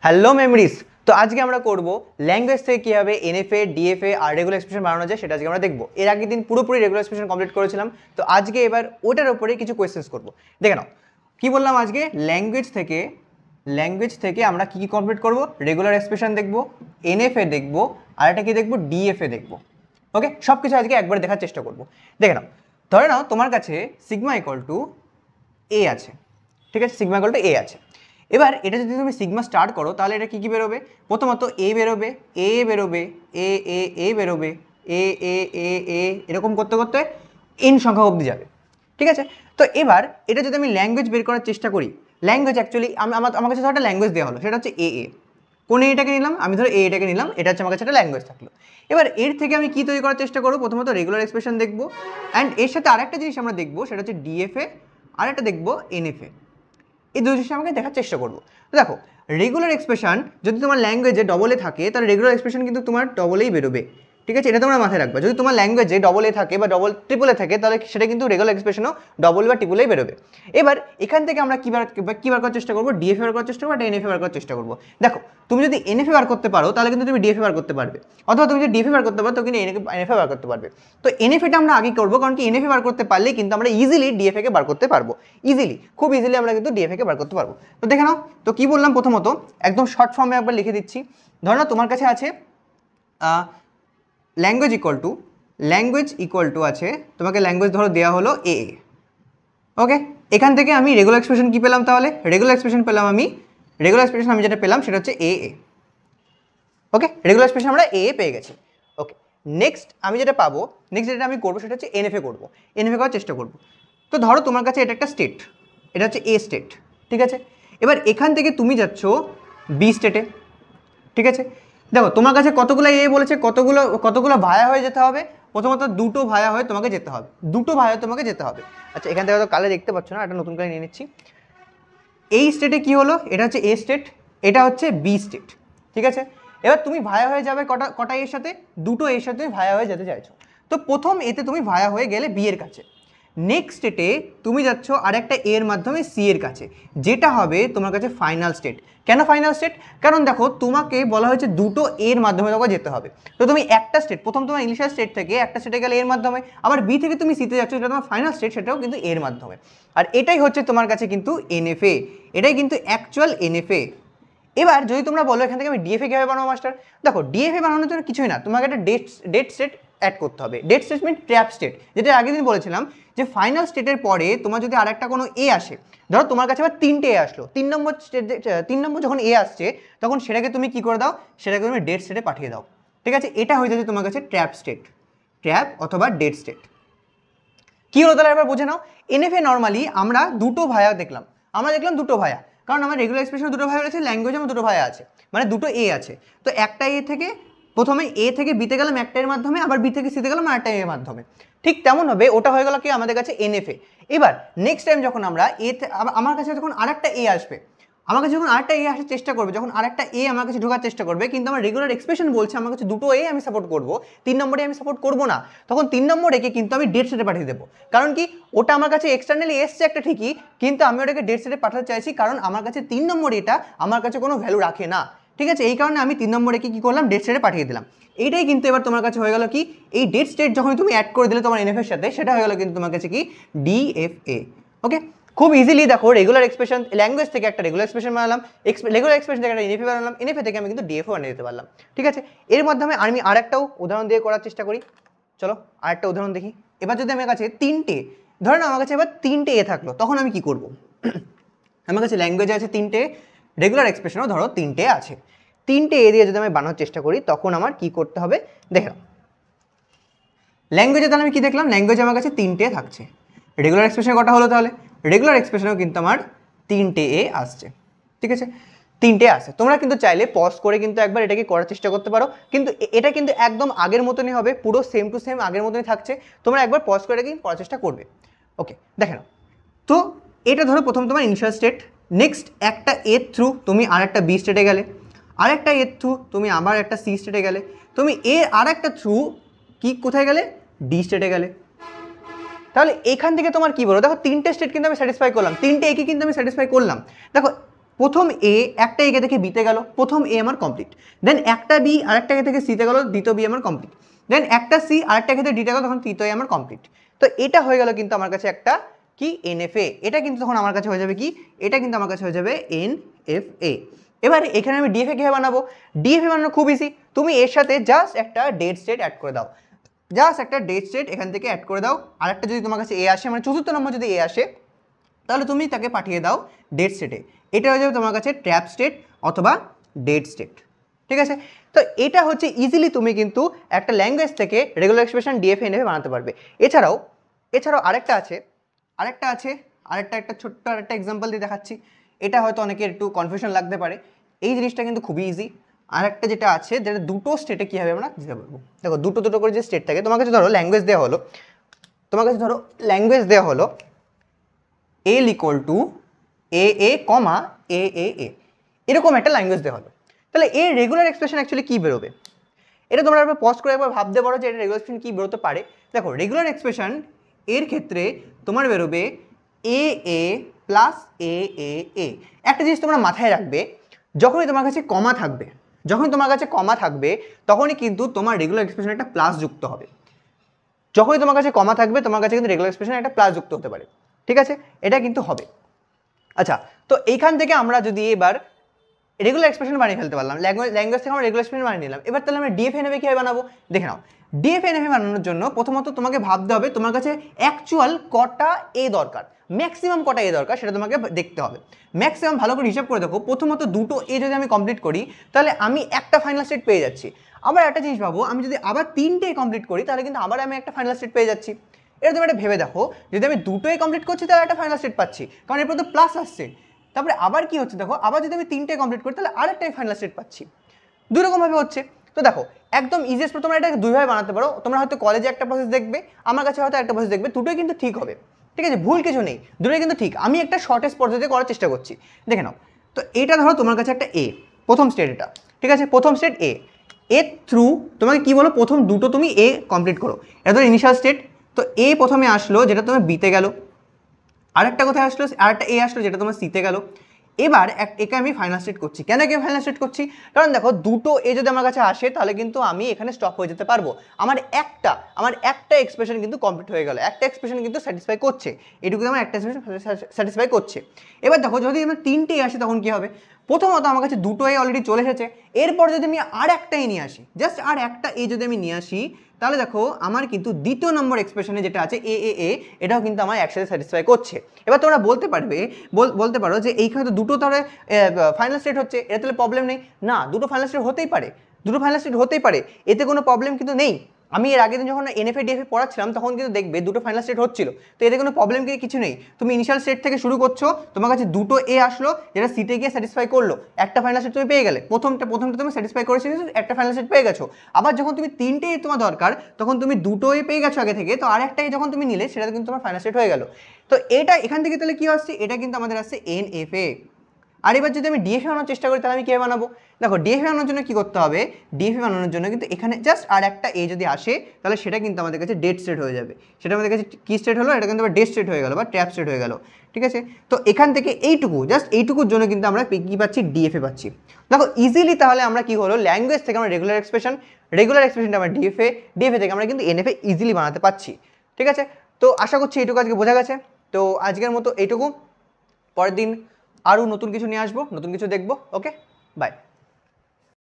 Hello memories. তো আজকে আমরা করব ল্যাঙ্গুয়েজ থেকে কীভাবে এনএফএ ডিএফএ আর রেগুলার এক্সপ্রেশন বানানো যায় সেটা আজকে আমরা দেখবো। এর আগের দিন পুরোপুরি রেগুলার এক্সপ্রেশন কমপ্লিট করেছিলাম, তো আজকে এবার ওটার উপরে কিছু কোয়েশ্চেন্স করবো। দেখে নাও কী বললাম, আজকে ল্যাঙ্গুয়েজ থেকে আমরা কী কী কমপ্লিট করব, রেগুলার এক্সপ্রেশন দেখবো, এনএফএ দেখবো, আর একটা কী দেখবো, ডিএফএ দেখবো। ওকে, সব কিছু আজকে একবার দেখার চেষ্টা করবো। দেখে নাও, ধরে নাও তোমার কাছে সিগমা ইকুয়াল টু এ আছে, ঠিক আছে, সিগমা ইকুয়াল টু এ আছে। এবার এটা যদি তুমি সিগমা স্টার্ট করো তাহলে এটা কী কী বেরোবে, প্রথমত এ বেরোবে, এ বেরোবে, এ এ এ বেরোবে, এ এ এ এ এরকম করতে করতে এন সংখ্যা অবধি যাবে, ঠিক আছে। তো এবার এটা যদি আমি ল্যাঙ্গুয়েজ বের করার চেষ্টা করি, ল্যাঙ্গুয়েজ অ্যাকচুয়ালি আমার কাছে ধরো একটা ল্যাঙ্গুয়েজ দেওয়া হলো, সেটা হচ্ছে এ এ। কোন এটাকে নিলাম, আমি ধরো এটাকে নিলাম, এটা হচ্ছে আমার কাছে একটা ল্যাঙ্গুয়েজ থাকলো। এবার এর থেকে আমি কী তৈরি করার চেষ্টা করবো, প্রথমত রেগুলার এক্সপ্রেশন দেখবো, অ্যান্ড এর সাথে আরেকটা জিনিস আমরা দেখবো, সেটা হচ্ছে ডিএফএ, আর একটা দেখবো এনএফএ। এই দুই জিনিস আমাকে দেখার চেষ্টা করবো। তো দেখো, রেগুলার এক্সপ্রেশন যদি তোমার ল্যাঙ্গুয়েজে ডবলে থাকে তাহলে রেগুলার এক্সপ্রেশন কিন্তু তোমার ডবলেই বেরোবে, ঠিক আছে, এটা তোমরা মাথায় রাখবে। যদি তোমার ল্যাঙ্গুয়েজে ডবল এ থাকে বা ডবল ট্রিপলে থাকে তাহলে সেটা কিন্তু রেগুলার এক্সপ্রেশনও ডবল বা ট্রিপলেই বেরোবে। এবার এখান থেকে আমরা কী বার করার চেষ্টা করবো, ডিএফএ বার করার চেষ্টা করবো, এনএফএ বার করার চেষ্টা করবো। দেখো, তুমি যদি এনএফএ বার করতে পারো তাহলে কিন্তু তুমি ডিএফএ বার করতে পারবে, অথবা তুমি যদি ডিএফএ বার করতে পারো তো কিন্তু এনএফএ বার করতে পারবে। তো এনএফএটা আমরা আগে করবো, কারণ কি এনএফএ বার করতে পারলেই কিন্তু আমরা ইজিলি ডিএফএ কে বার করতে পারবো, খুব ইজিলি আমরা কিন্তু ডিএফএ কে বার করতে পারবো। তো দেখে নাও, তো কী বললাম, প্রথমত একদম শর্ট ফর্মে একবার লিখে দিচ্ছি। ধরো না তোমার কাছে আছে ল্যাঙ্গুয়েজ ইকুয়াল টু আছে, তোমাকে ল্যাঙ্গুয়েজ ধরো দেওয়া হলো এ। ওকে, এখান থেকে আমি রেগুলার এক্সপ্রেশন কী পেলাম, তাহলে রেগুলার এক্সপ্রেশন আমি যেটা পেলাম সেটা হচ্ছে এ। ওকে, রেগুলার এক্সপ্রেশন আমরা এ পেয়ে গেছি। ওকে, নেক্সট আমি যেটা আমি করবো সেটা হচ্ছে এনএফএ করবো, এনএফএ করার চেষ্টা করবো। তো ধরো তোমার কাছে এটা একটা স্টেট, এটা হচ্ছে এ স্টেট, ঠিক আছে। এবার এখান থেকে তুমি যাচ্ছ বি স্টেটে, ঠিক আছে। দেখো তোমার কাছে কতগুলো এ বলেছে, কতগুলো ভায়া হয়ে যেতে হবে, প্রথমত দুটো ভায়া হয়ে তোমাকে যেতে হবে, আচ্ছা এখান থেকে হয়তো কালে দেখতে পাচ্ছ না, একটা নতুন কালে নিয়ে নিচ্ছি। এই স্টেটে কি হলো, এটা হচ্ছে এ স্টেট, এটা হচ্ছে বি স্টেট, ঠিক আছে। এবার তুমি ভায়া হয়ে যাবে কটা এর সাথে, দুটো এর সাথে ভায়া হয়ে যেতে চাইছো। তো প্রথম এতে তুমি ভায়া হয়ে গেলে বি এর কাছে, নেক্সট স্টেটে তুমি যাচ্ছ আরেকটা এর মাধ্যমে সি এর কাছে, যেটা হবে তোমার কাছে ফাইনাল স্টেট। কেন ফাইনাল স্টেট, কারণ দেখো তোমাকে বলা হয়েছে দুটো এর মাধ্যমে তোমাকে যেতে হবে। তো তুমি একটা স্টেট, প্রথম তোমার ইনিশিয়াল স্টেট থেকে একটা স্টেটে গেলে এর মাধ্যমে, আবার বি থেকে তুমি সিতে যাচ্ছ, যেটা তোমার ফাইনাল স্টেট, সেটাও কিন্তু এর মাধ্যমে। আর এটাই হচ্ছে তোমার কাছে কিন্তু এনএফএ, এটাই কিন্তু অ্যাকচুয়াল এনএফএ। এবার যদি তোমরা বলো এখান থেকে আমি ডিএফএ কীভাবে বানাবো মাস্টার, দেখো ডিএফএ বানানোর জন্য কিছুই না, তোমাকে একটা ডেট স্টেট অ্যাড করতে হবে। ডেট স্টেট মিন ট্র্যাপ স্টেট, যেটা আগের দিন বলেছিলাম যে ফাইনাল স্টেটের পরে তোমার যদি আরেকটা কোনো এ আসে, ধরো তোমার কাছে আবার 3টে এ আসলো, 3 নম্বর যখন এ আসছে তখন সেটাকে তুমি কী করে দাও, সেটাকে তুমি ডেট স্টেটে পাঠিয়ে দাও, ঠিক আছে। এটা হয়ে যাচ্ছে তোমার কাছে ট্র্যাপ অথবা ডেট স্টেট। কী হলো তাহলে এবার বুঝে নাও, এনএফএ নর্মালি আমরা দুটো ভায়া দেখলাম, দুটো ভায়া, কারণ আমার রেগুলার এক্সপ্রেশনে দুটো ভায়া রয়েছে, ল্যাঙ্গুয়েজে আমার দুটো ভায়া আছে, মানে দুটো এ আছে। তো একটা এ থেকে প্রথমে এ থেকে বিতে গেলাম একটা এর মাধ্যমে, আবার বি থেকে সিতে গেলাম আরেকটা এর মাধ্যমে, ঠিক তেমন হবে ওটা হয়ে গেল কি আমাদের কাছে এনএফএ। এবার নেক্সট টাইম যখন আমরা আমার কাছে যখন আরেকটা এ আসবে, আমার কাছে যখন আরেকটা এ আসার চেষ্টা করবে, যখন আরেকটা এ আমার কাছে ঢোকার চেষ্টা করবে, কিন্তু আমার রেগুলার এক্সপ্রেশন বলছে আমার কাছে দুটো এ আমি সাপোর্ট করবো, 3 নম্বরে আমি সাপোর্ট করবো না, তখন 3 নম্বর একে কিন্তু আমি ডেট সেটে পাঠিয়ে দেবো। কারণ কি, ওটা আমার কাছে এক্সটার্নালি এসছে একটা ঠিকই, কিন্তু আমি ওটাকে ডেট সেটে পাঠাতে চাইছি, কারণ আমার কাছে 3 নম্বর এটা আমার কাছে কোনো ভ্যালু রাখে না, ঠিক আছে। এই কারণে আমি 3 নম্বর একে কী করলাম, ডেট সেটে পাঠিয়ে দিলাম। এইটাই কিন্তু এবার তোমার কাছে হয়ে গেল কি, এই ডেট স্টেট যখন তুমি অ্যাড করে দিলে তোমার এনএফএর সাথে, সেটা হয়ে গেল কিন্তু তোমার কাছে কি ডিএফএ। ওকে, খুব ইজিলি দেখো, রেগুলার এক্সপ্রেশন ল্যাঙ্গুয়েজ থেকে একটা রেগুলার এক্সপ্রেশন বানালাম, রেগুলার এক্সপ্রেশন থেকে একটা এনএফএ বানালাম, এনএফএ থেকে আমি কিন্তু ডিএফএ বানিয়ে দিতে পারলাম, ঠিক আছে। এর মাধ্যমে আমি আরেকটাও উদাহরণ দিয়ে করার চেষ্টা করি, চলো আরেকটা উদাহরণ দেখি। এবার যদি আমার কাছে ধরো না আমার কাছে এবার 3টে এ থাকলো, তখন আমি কি করব, আমার কাছে ল্যাঙ্গুয়েজে আছে 3টে, রেগুলার এক্সপ্রেশনও ধরো 3টে আছে, 3টে এ দিয়ে যদি আমি বানানোর চেষ্টা করি তখন আমার কি করতে হবে, দেখলাম ল্যাঙ্গুয়েজে তাহলে আমি কি দেখলাম, ল্যাঙ্গুয়েজে আমার কাছে 3টে থাকছে, রেগুলার এক্সপ্রেশন কটা হলো, তাহলে রেগুলার এক্সপ্রেশনেও কিন্তু আমার 3টে এ আসছে, ঠিক আছে, 3টে আসে। তোমরা কিন্তু চাইলে পজ করে কিন্তু একবার এটাকে করার চেষ্টা করতে পারো, কিন্তু এটা কিন্তু একদম আগের মতনই হবে, পুরো সেম টু সেম আগের মতনই থাকছে, তোমরা একবার পজ করে এটাকে করার চেষ্টা করবে। ওকে, দেখে নাও, তো এটা ধরো প্রথম তোমার ইনিশিয়াল স্টেট, নেক্সট একটা এর থ্রু তুমি আরেকটা বি স্টেটে গেলে, আরেকটা এর থ্রু তুমি আবার একটা সি স্টেটে গেলে, তুমি এর আরেকটা থ্রু কি কোথায় গেলে, ডি স্টেটে গেলে। তাহলে এখান থেকে তোমার কি বলো, দেখো 3টে স্টেট কিন্তু আমি স্যাটিসফাই করলাম, 3টে একে কিন্তু আমি স্যাটিসফাই করলাম। দেখো প্রথম এ একটা একে থেকে বিতে গেল, প্রথম এ আমার কমপ্লিট। দেন একটা বি আরেকটা একে থেকে সিতে গেল, দ্বিতীয় বি আমার কমপ্লিট। দেন একটা সি আরেকটা একে থেকে ডিতে গেল, তখন তৃতীয় এ আমার কমপ্লিট। তো এটা হয়ে গেল কিন্তু আমার কাছে একটা কি এনএফএ। এটা কিন্তু তখন আমার কাছে হয়ে যাবে কি, এটা কিন্তু আমার কাছে হয়ে যাবে এনএফএ। এবারে এখানে আমি ডিএফএ কীভাবে বানাবো? ডিএফএ বানানো খুব ইজি। তুমি এর সাথে জাস্ট একটা ডেট স্টেট অ্যাড করে দাও, জাস্ট একটা ডেট স্টেট এখান থেকে অ্যাড করে দাও। আরেকটা যদি তোমার কাছে এ আসে, মানে চতুর্থ নম্বর যদি এ আসে, তাহলে তুমি তাকে পাঠিয়ে দাও ডেট স্টেটে। এটা হয়ে যাবে তোমার কাছে ট্র্যাপ স্টেট অথবা ডেট স্টেট। ঠিক আছে, তো এটা হচ্ছে ইজিলি তুমি কিন্তু একটা ল্যাঙ্গুয়েজ থেকে রেগুলার এক্সপ্রেশন ডিএফএ এনএফএ বানাতে পারবে। এছাড়াও আরেকটা আছে, একটা ছোট্ট আরেকটা এক্সাম্পল দিয়ে দেখাচ্ছি। এটা হয়তো অনেকের একটু কনফিউশন লাগতে পারে, এই জিনিসটা কিন্তু খুবই ইজি। আরেকটা যেটা আছে, যেটা দুটো স্টেটে কীভাবে আমরা দিতে পারবো। দেখো দুটো করে যে স্টেট থাকে, তোমার কাছে ধরো ল্যাঙ্গুয়েজ দেওয়া হলো, এল ইকুয়াল টু এ এ কমা এ এ এ, এরকম একটা ল্যাঙ্গুয়েজ দেওয়া হলো। তাহলে এর রেগুলার এক্সপ্রেশন অ্যাকচুয়ালি কী বেরোবে? এটা তোমরা একবার পজ করে একবার ভাবতে পারো যে এটা রেগুলার এক্সপ্রেশন কী বেরোতে পারে। দেখো রেগুলার এক্সপ্রেশন এর ক্ষেত্রে তোমার বেরোবে এ এ প্লাস এ এ এ। একটা জিনিস তোমরা মাথায় রাখবে, যখনই তোমার কাছে কমা থাকবে তখনই কিন্তু তোমার রেগুলার এক্সপ্রেশন একটা প্লাস যুক্ত হবে। যখনই তোমার কাছে কমা থাকবে তোমার কাছে কিন্তু রেগুলার এক্সপ্রেশন একটা প্লাস যুক্ত হতে পারে। ঠিক আছে, এটা কিন্তু হবে। আচ্ছা, তো এইখান থেকে আমরা যদি এবার রেগুলার এক্সপ্রেশন বানিয়ে ফেলতে পারলাম, ল্যাঙ্গুয়েজ থেকে আমরা রেগুলার এক্সপ্রেশন বানিয়ে নিলাম। এবার তাহলে আমরা ডিএফএ এনএফএ কীভাবে বানাবো দেখে নাও। ডিএফএ এনএফএ বানানোর জন্য প্রথমত তোমাকে ভাবতে হবে তোমার কাছে অ্যাকচুয়াল কটা এ দরকার, ম্যাক্সিমাম কটা এ দরকার সেটা তোমাকে দেখতে হবে। ম্যাক্সিমাম ভালো করে হিসাব করে দেখো, প্রথমত দুটো এ যদি আমি কমপ্লিট করি তাহলে আমি একটা ফাইনাল স্টেট পেয়ে যাচ্ছি। আবার একটা জিনিস ভাবো, আমি যদি আবার তিনটে কমপ্লিট করি তাহলে কিন্তু আবার আমি একটা ফাইনাল স্টেট পেয়ে যাচ্ছি। এটা তুমি একটা ভেবে দেখো, যদি আমি দুটোই কমপ্লিট করছি তাহলে একটা ফাইনাল স্টেট পাচ্ছি, কারণ এরপর তো প্লাস আসছে। তারপরে আবার কি হচ্ছে দেখো, আবার যদি আমি তিনটে কমপ্লিট করি তাহলে আরেকটাই ফাইনাল স্টেট পাচ্ছি। দুই রকমভাবে হচ্ছে। তো দেখো একদম ইজিয়েস্ট তোমরা এটাকে দুইভাবে বানাতে পারো। তোমরা হয়তো কলেজে একটা প্রসেস দেখবে, আমার কাছে হয়তো একটা প্রসেস দেখবে, দুটোই কিন্তু ঠিক হবে। ঠিক আছে, ভুল কিছু নেই, দুটোই কিন্তু ঠিক। আমি একটা শর্টেস্ট পদ্ধতিতে করার চেষ্টা করছি, দেখে নাও। তো এটা ধরো তোমার কাছে একটা এ, প্রথম স্টেট এটা। ঠিক আছে, প্রথম স্টেট এ, এর থ্রু তোমাকে কি বলো, প্রথম দুটো তুমি এ কমপ্লিট করো। এটা তো ইনিশিয়াল স্টেট। তো এ প্রথমে আসলো যেটা তোমার বিতে গেল, আরেকটা কোথায় আসলো, আরেকটা এ আসলো যেটা তোমার সিতে গেল। এবার একে আমি ফাইনাল স্টেট করছি। কেন একে ফাইনাল স্টেট করছি? কারণ দেখো দুটো এ যদি আমার কাছে আসে তাহলে কিন্তু আমি এখানে স্টপ হয়ে যেতে পারবো। আমার একটা এক্সপ্রেশন কিন্তু কমপ্লিট হয়ে গেল, একটা এক্সপ্রেশন কিন্তু স্যাটিসফাই করছে, এটুকু আমার একটা এক্সপ্রেশন স্যাটিসফাই করছে। এবার দেখো যদি আমার তিনটে আসে তখন কী হবে? প্রথমত আমার কাছে দুটো এ অলরেডি চলে এসেছে, এরপর যদি আমি আর একটা এ নিয়ে আসি, জাস্ট আর একটা এ যদি আমি নিয়ে আসি, তাহলে দেখো আমার কিন্তু দ্বিতীয় নম্বর এক্সপ্রেশনে যেটা আছে এ এ এ, এটাও কিন্তু আমার একসাথে স্যাটিসফাই করছে। এবার তোমরা বলতে পারো যে এইখানে তো দুটো তাহলে ফাইনাল স্টেট হচ্ছে, এটা তাহলে প্রবলেম নেই। না, দুটো ফাইনাল স্টেট হতেই পারে, এতে কোনো প্রবলেম কিন্তু নেই। আমি এর আগের দিন যখন এনএফএ ডিএফএ পড়াচ্ছিলাম তখন কিন্তু দেখবে দুটো ফাইনাল স্টেট হচ্ছিল, তো এতে কোনো প্রবলেম কিছু নেই। তুমি ইনিশিয়াল স্টেট থেকে শুরু করছো, তোমার কাছে দুটো এ আসলো যেটা সিটে গিয়ে স্যাটিসফাই করলো, একটা ফাইনাল স্টেট তুমি পেয়ে গেলে। প্রথমটা তুমি স্যাটিসফাই করেছো, একটা ফাইনাল স্টেট পেয়ে গেছো। আবার যখন তুমি তিনটে এ তোমার দরকার তখন তুমি দুটো এ পেয়ে গেছো আগে থেকে, তো আর একটা এ যখন তুমি নিলে সেটা কিন্তু তোমার ফাইনাল স্টেট হয়ে গেল। তো এটা এখান থেকে তাহলে কী আসছে, এটা কিন্তু আমাদের আসছে এনএফএ। আর এবার যদি আমি ডিএফএ বানানোর চেষ্টা করি তাহলে আমি কীভাবে বানাবো? দেখো ডিএফএ বানানোর জন্য কী করতে হবে, ডিএফএ বানানোর জন্য কিন্তু এখানে জাস্ট আর একটা এ যদি আসে তাহলে সেটা কিন্তু আমাদের কাছে ডেট স্টেট হয়ে যাবে। সেটা আমাদের কাছে কী স্টেট হলো, এটা কিন্তু আবার ডেট স্টেট হয়ে গেলো বা ট্র্যাপ স্টেট হয়ে গেল। ঠিক আছে, তো এখান থেকে এইটুকুর জন্য কিন্তু আমরা কী পাচ্ছি, ডিএফএ পাচ্ছি। দেখো ইজিলি তাহলে আমরা কী হলো, ল্যাঙ্গুয়েজ থেকে আমরা রেগুলার এক্সপ্রেশনটা আমরা ডিএফএ থেকে আমরা কিন্তু এনএফএ ইজিলি বানাতে পারছি। ঠিক আছে, তো আশা করছি এইটুকু আজকে বোঝা গেছে। তো আজকের মতো এইটুকু, পরের দিন আরও নতুন কিছু নিয়ে আসবো, নতুন কিছু দেখবো। ওকে, বাই।